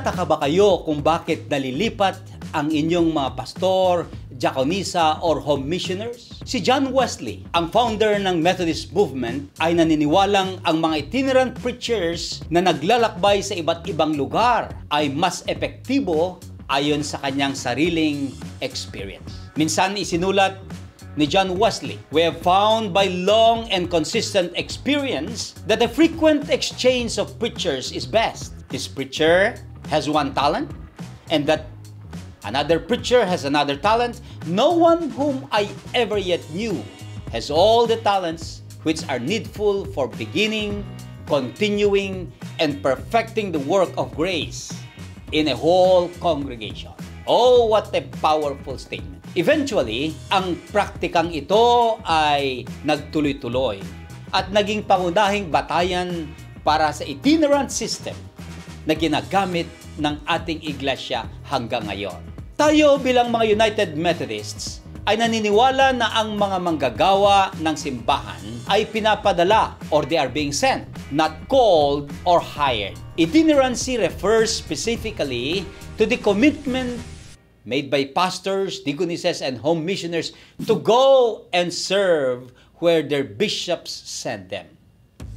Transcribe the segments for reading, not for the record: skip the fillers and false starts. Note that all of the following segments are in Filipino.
Nagtataka ba kayo kung bakit nalilipat ang inyong mga pastor, diakonisa, or home missioners? Si John Wesley, ang founder ng Methodist movement, ay naniniwalang ang mga itinerant preachers na naglalakbay sa iba't ibang lugar ay mas epektibo ayon sa kanyang sariling experience. Minsan isinulat ni John Wesley, "We have found by long and consistent experience that the frequent exchange of preachers is best. This preacher has one talent, and that another preacher has another talent. No one whom I ever yet knew has all the talents which are needful for beginning, continuing, and perfecting the work of grace in a whole congregation." Oh, what a powerful statement. Eventually, ang praktikang ito ay nagtuloy-tuloy at naging pangunahing batayan para sa itinerant system na ginagamit ng ating iglesia hanggang ngayon. Tayo bilang mga United Methodists ay naniniwala na ang mga manggagawa ng simbahan ay pinapadala or they are being sent, not called or hired. Itinerancy refers specifically to the commitment made by pastors, deaconesses, and home missioners to go and serve where their bishops send them.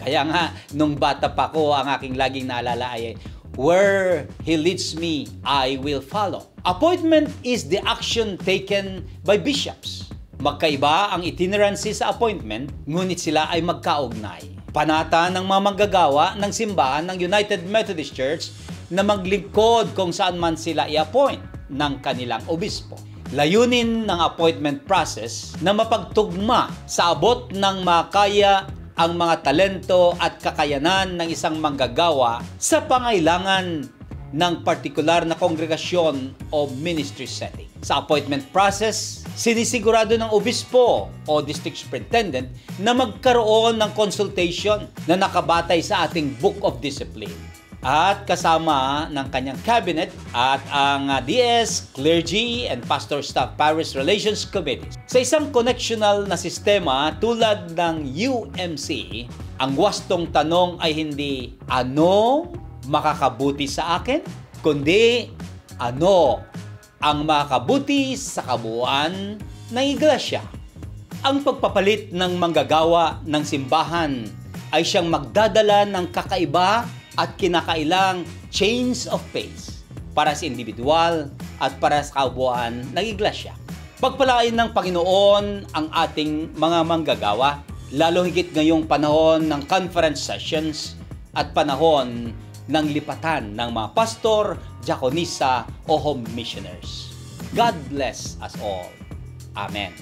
Kaya nga, nung bata pa ko, ang aking laging naalala ay, "Where He leads me, I will follow." Appointment is the action taken by bishops. Magkaiba ang itinerancy sa appointment, ngunit sila ay magkaugnay. Panata ng mga manggagawa ng simbahan ng United Methodist Church na maglingkod kung saan man sila i-appoint ng kanilang obispo. Layunin ng appointment process na mapagtugma sa abot ng makaya ang mga talento at kakayanan ng isang manggagawa sa pangailangan ng partikular na kongregasyon o ministry setting. Sa appointment process, sinisigurado ng obispo o district superintendent na magkaroon ng consultation na nakabatay sa ating Book of Discipline at kasama ng kanyang cabinet at ang DS, clergy, and pastor staff parish relations committees. Sa isang connectional na sistema tulad ng UMC, ang wastong tanong ay hindi, "Ano makakabuti sa akin?" kundi, "Ano ang makakabuti sa kabuuan ng iglesia?" Ang pagpapalit ng manggagawa ng simbahan ay siyang magdadala ng kakaiba at kinakailang change of pace para sa individual at para sa kabuuan ng iglesia. Pagpalain ng Panginoon ang ating mga manggagawa, lalo higit ngayong panahon ng conference sessions at panahon ng lipatan ng mga pastor, diakonisa o home missioners. God bless us all. Amen.